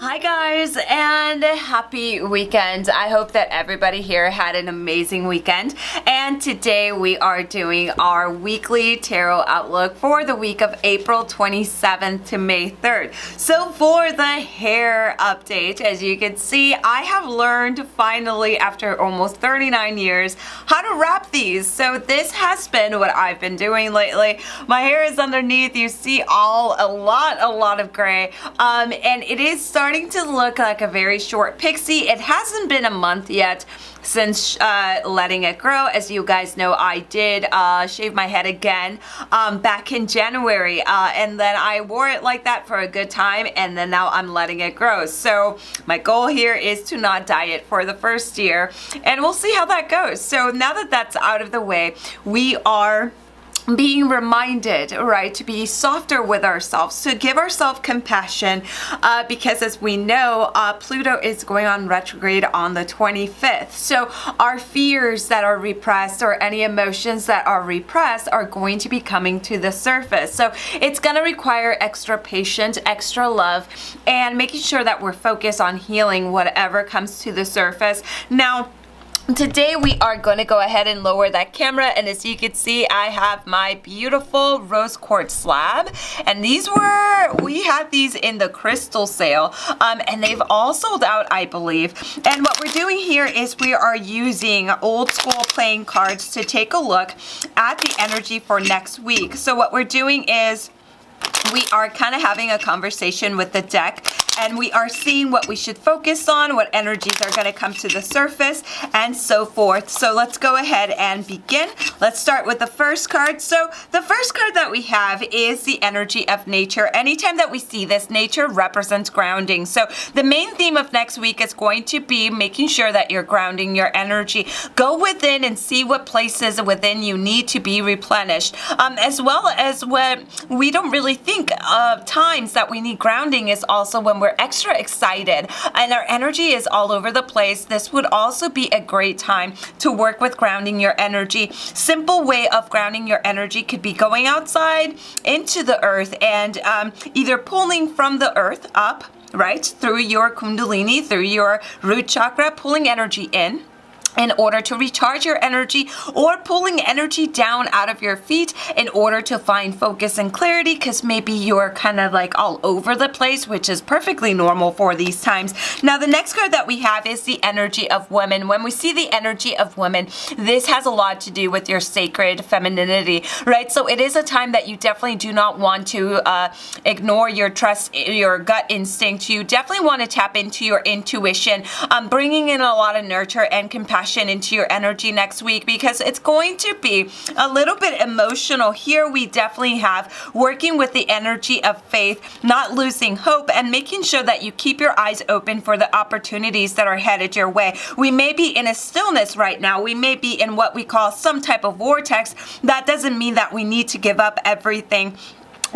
Hi guys, and happy weekend. I hope that everybody here had an amazing weekend. And today we are doing our weekly tarot outlook for the week of April 27th to May 3rd. So for the hair update, as you can see, I have learned finally after almost 39 years how to wrap these. So this has been what I've been doing lately. My hair is underneath. You see a lot of gray. And it is starting to look like a very short pixie. It hasn't been a month yet since letting it grow. As you guys know, I did shave my head again back in January, and then I wore it like that for a good time, and then now I'm letting it grow. So my goal here is to not dye it for the first year, and we'll see how that goes. So now that that's out of the way, we are being reminded, right, to be softer with ourselves, to give ourselves compassion, because as we know, Pluto is going on retrograde on the 25th. So our fears that are repressed or any emotions that are repressed are going to be coming to the surface. So it's going to require extra patience, extra love, and making sure that we're focused on healing whatever comes to the surface. Now, today we are going to go ahead and lower that camera, and as you can see, I have my beautiful rose quartz slab, and we had these in the crystal sale, and they've all sold out, I believe. And what we're doing here is we are using old school playing cards to take a look at the energy for next week. So what we're doing is we are kind of having a conversation with the deck, and we are seeing what we should focus on, what energies are going to come to the surface, and so forth. So let's go ahead and begin. Let's start with the first card. So the first card that we have is the energy of nature. Anytime that we see this, nature represents grounding. So the main theme of next week is going to be making sure that you're grounding your energy. Go within and see what places within you need to be replenished, as well as when we don't really think of times that we need grounding is also when we're extra excited and our energy is all over the place. This would also be a great time to work with grounding your energy. Simple way of grounding your energy could be going outside into the earth and either pulling from the earth up, right, through your kundalini, through your root chakra, pulling energy in order to recharge your energy, or pulling energy down out of your feet in order to find focus and clarity, because maybe you're kind of like all over the place, which is perfectly normal for these times. Now, the next card that we have is the energy of women. When we see the energy of women, this has a lot to do with your sacred femininity, right? So it is a time that you definitely do not want to ignore your trust, your gut instinct. You definitely want to tap into your intuition, bringing in a lot of nurture and compassion into your energy next week, because it's going to be a little bit emotional. Here we definitely have working with the energy of faith, not losing hope, and making sure that you keep your eyes open for the opportunities that are headed your way. We may be in a stillness right now. We may be in what we call some type of vortex. That doesn't mean that we need to give up everything.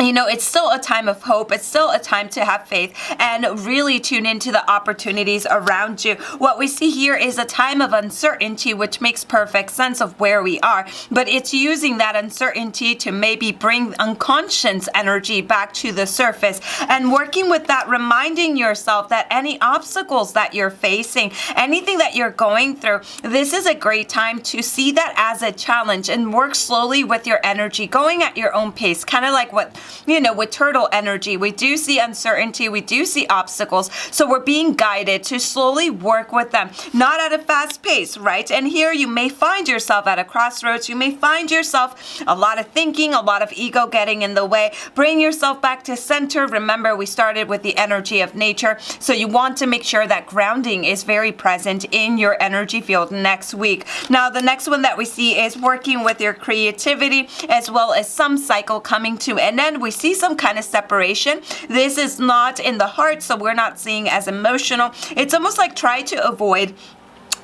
You know, it's still a time of hope. It's still a time to have faith and really tune into the opportunities around you. What we see here is a time of uncertainty, which makes perfect sense of where we are, but it's using that uncertainty to maybe bring unconscious energy back to the surface, and working with that, reminding yourself that any obstacles that you're facing, anything that you're going through, this is a great time to see that as a challenge and work slowly with your energy, going at your own pace, kind of like what, you know, with turtle energy, we do see uncertainty, we do see obstacles, so we're being guided to slowly work with them, not at a fast pace, right? And here you may find yourself at a crossroads. You may find yourself a lot of thinking, a lot of ego getting in the way. Bring yourself back to center. Remember, we started with the energy of nature, so you want to make sure that grounding is very present in your energy field next week. Now, the next one that we see is working with your creativity, as well as some cycle coming to an end. We see some kind of separation. This is not in the heart, so we're not seeing as emotional. It's almost like try to avoid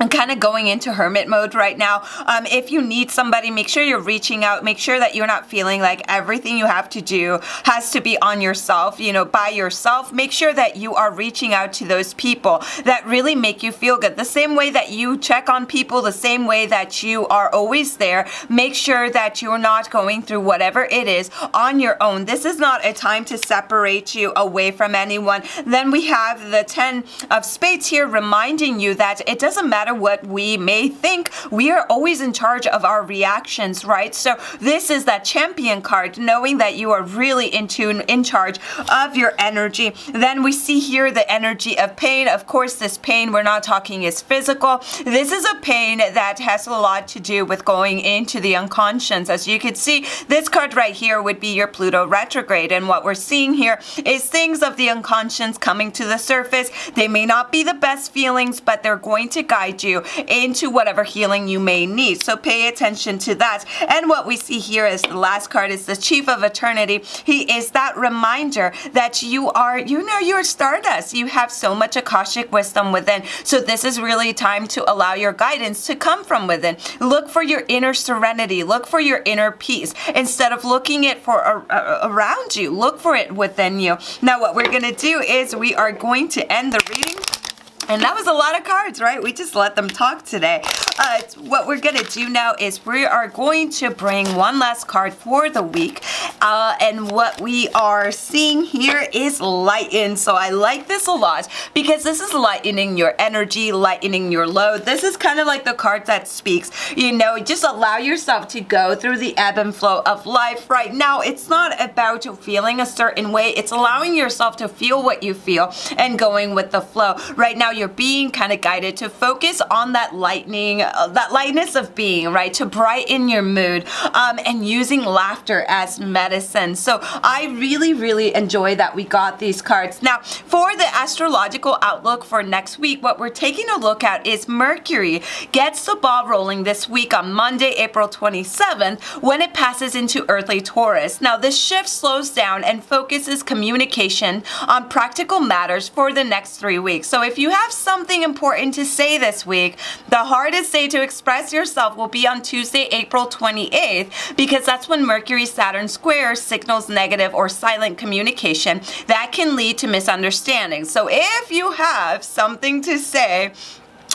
I'm kind of going into hermit mode right now. If you need somebody, make sure you're reaching out. Make sure that you're not feeling like everything you have to do has to be on yourself, by yourself. Make sure that you are reaching out to those people that really make you feel good. The same way that you check on people, the same way that you are always there. Make sure that you're not going through whatever it is on your own. This is not a time to separate you away from anyone. Then we have the 10 of Spades here reminding you that it doesn't matter what we may think, we are always in charge of our reactions, right? So this is that champion card, knowing that you are really in tune, in charge of your energy. Then we see here the energy of pain. Of course, this pain we're not talking is physical. This is a pain that has a lot to do with going into the unconscious. As you can see, this card right here would be your Pluto retrograde. And what we're seeing here is things of the unconscious coming to the surface. They may not be the best feelings, but they're going to guide you into whatever healing you may need. So pay attention to that. And what we see here is the last card is the Chief of Eternity. He is that reminder that you are, you're stardust. You have so much Akashic wisdom within. So this is really time to allow your guidance to come from within. Look for your inner serenity. Look for your inner peace. Instead of looking it for around you, look for it within you. Now what we're going to do is we are going to end the reading. And that was a lot of cards, right? We just let them talk today. What we're going to do now is we are going to bring one last card for the week. And what we are seeing here is lighten. So I like this a lot because this is lightening your energy, lightening your load. This is kind of like the card that speaks, just allow yourself to go through the ebb and flow of life. Right now, it's not about feeling a certain way. It's allowing yourself to feel what you feel and going with the flow. Right now, you're being kind of guided to focus on that lightning, that lightness of being, right? To brighten your mood, and using laughter as medicine. So I really, really enjoy that we got these cards. Now, for the astrological outlook for next week, what we're taking a look at is Mercury gets the ball rolling this week on Monday, April 27th, when it passes into earthly Taurus. Now, this shift slows down and focuses communication on practical matters for the next 3 weeks. So if you have something important to say this week, the hardest day to express yourself will be on Tuesday, April 28th, because that's when Mercury-Saturn square signals negative or silent communication that can lead to misunderstandings. So if you have something to say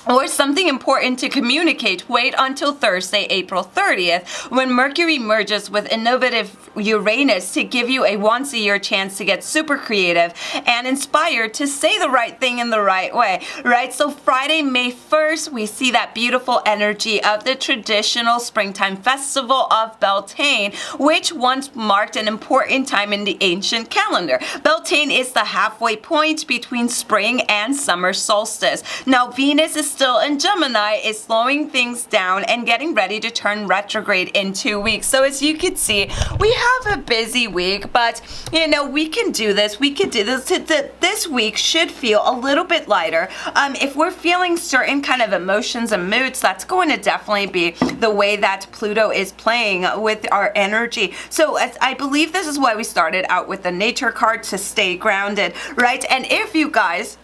or something important to communicate, wait until Thursday, April 30th, when Mercury merges with innovative Uranus to give you a once-a-year chance to get super creative and inspired to say the right thing in the right way, right? So Friday, May 1st, we see that beautiful energy of the traditional springtime festival of Beltane, which once marked an important time in the ancient calendar. Beltane is the halfway point between spring and summer solstice. Now, Venus is still in Gemini, is slowing things down and getting ready to turn retrograde in 2 weeks. So as you can see, we have a busy week, but we can do this. We can do this. This week should feel a little bit lighter. If we're feeling certain kind of emotions and moods, that's going to definitely be the way that Pluto is playing with our energy. So I believe this is why we started out with the nature card, to stay grounded, right? And if you guys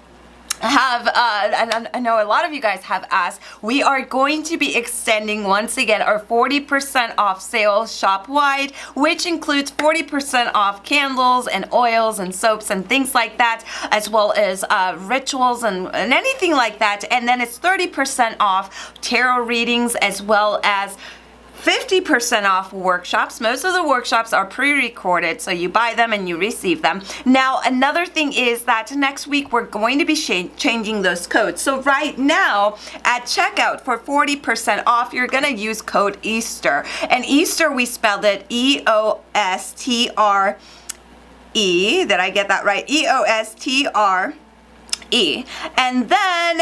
have, and I know a lot of you guys have asked, we are going to be extending once again our 40% off sale shop-wide, which includes 40% off candles and oils and soaps and things like that, as well as rituals and anything like that. And then it's 30% off tarot readings, as well as 50% off workshops. Most of the workshops are pre-recorded, so you buy them and you receive them. Now, another thing is that next week we're going to be changing those codes. So right now at checkout for 40% off, you're going to use code Easter. And Easter, we spelled it E-O-S-T-R-E. Did I get that right? E-O-S-T-R-E. And then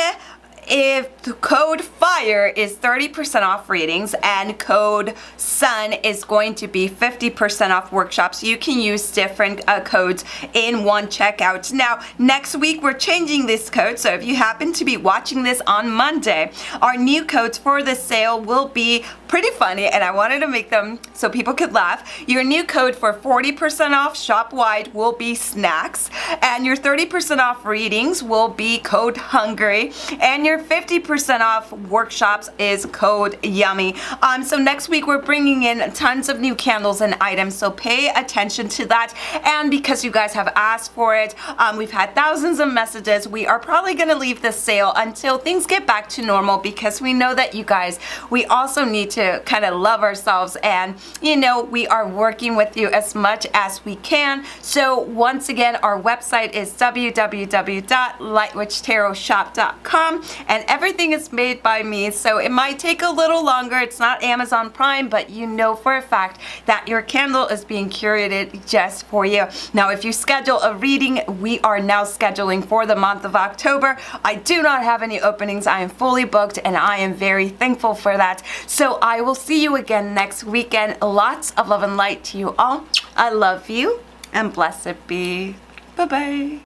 if the code FIRE is 30% off readings and code SUN is going to be 50% off workshops, you can use different codes in one checkout. Now, next week we're changing this code, so if you happen to be watching this on Monday, our new codes for the sale will be pretty funny, and I wanted to make them so people could laugh. Your new code for 40% off shop-wide will be snacks, and your 30% off readings will be code hungry, and your 50% off workshops is code yummy. So next week we're bringing in tons of new candles and items, so pay attention to that. And because you guys have asked for it, we've had thousands of messages. We are probably going to leave this sale until things get back to normal, because we know that you guys, we also need to kind of love ourselves, and you know, we are working with you as much as we can. So once again, our website is www.lightwitchtarotshop.com, and everything is made by me, so it might take a little longer. It's not Amazon Prime, but you know for a fact that your candle is being curated just for you. Now, if you schedule a reading, we are now scheduling for the month of October. I do not have any openings. I am fully booked, and I am very thankful for that. So I will see you again next weekend. Lots of love and light to you all. I love you, and blessed be. Bye-bye.